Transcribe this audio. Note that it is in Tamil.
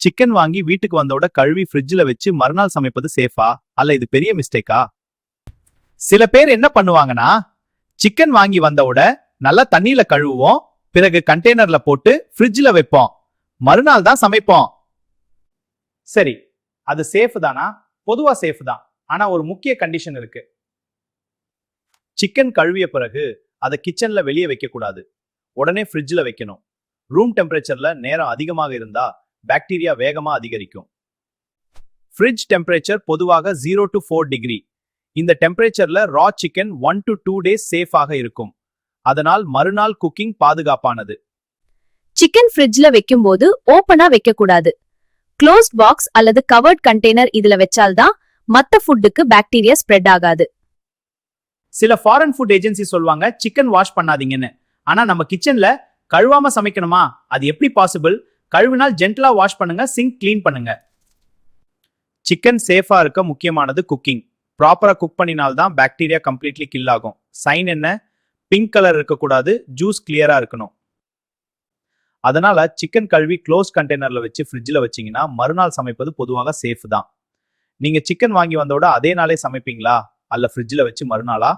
சிக்கன் வாங்கி வீட்டுக்கு வந்தோட கழுவி ஃப்ரிட்ஜ்ல வச்சு மறுநாள் சமைப்பது சேஃபா அல்ல இது பெரிய மிஸ்டேக்கா? சில பேர் என்ன பண்ணுவாங்கன்னா, சிக்கன் வாங்கி வந்தோட நல்லா தண்ணியில கழுவுவோம், பிறகு கண்டெய்னர்ல போட்டு ஃப்ரிட்ஜ்ல வைப்போம், மறுநாள் தான் சமைப்போம். சரி, அது சேஃப் தானா? பொதுவா சேஃப் தான். ஆனா ஒரு முக்கிய கண்டிஷன் இருக்கு. சிக்கன் கழுவிய பிறகு அதை கிச்சன்ல வெளியே வைக்க கூடாது. உடனே ஃப்ரிட்ஜ்ல வைக்கணும். ரூம் டெம்பரேச்சர்ல நேரம் அதிகமாக இருந்தா பாக்டீரியா வேகமா அதிகரிக்கும். ஃப்ரிட்ஜ் டெம்பரேச்சர் பொதுவாக 0 to 4 டிகிரி. இந்த டெம்பரேச்சர்ல ரா சிக்கன் 1 to 2 டேஸ் சேஃபாக இருக்கும். அதனால் மறுநாள் குக்கிங் பாதுகாப்பானது. சிக்கன் ஃப்ரிட்ஜ்ல வைக்கும்போது ஓபனா வைக்க கூடாது. க்ளோஸ்ட் பாக்ஸ் அல்லது கவர்ட் கண்டெய்னர் இதுல வச்சால்தான் மத்த ஃபுட்டுக்கு பாக்டீரியா ஸ்ப்ரெட் ஆகாது. சில ஃபாரின் ஃபுட் ஏஜென்சி சொல்வாங்க சிக்கன் வாஷ் பண்ணாதீங்கன்னு. ஆனா நம்ம கிச்சன்ல கழுவாம சமைக்கணுமா? அது எப்படி பாசிபிள்? கழுவினால் ஜென்டலா வாஷ் பண்ணுங்க, சிங்க் கிளீன் பண்ணுங்க. சிக்கன் சேஃபா இருக்க முக்கியமானது குக்கிங். ப்ராப்பரா குக் பண்ணினால்தான் பாக்டீரியா கம்ப்ளீட்லி கில் ஆகும். சைன் என்ன? பிங்க் கலர் இருக்கக்கூடாது, ஜூஸ் கிளியரா இருக்கணும். அதனால சிக்கன் கழுவி க்ளோஸ் கண்டெய்னர்ல வச்சு ஃப்ரிட்ஜ்ல வச்சீங்கன்னா மறுநாள் சமைப்பது பொதுவாக சேஃப் தான். நீங்க சிக்கன் வாங்கி வந்தோட அதே நாளே சமைப்பீங்களா அல்ல ஃப்ரிட்ஜ்ல வச்சு மறுநாளா?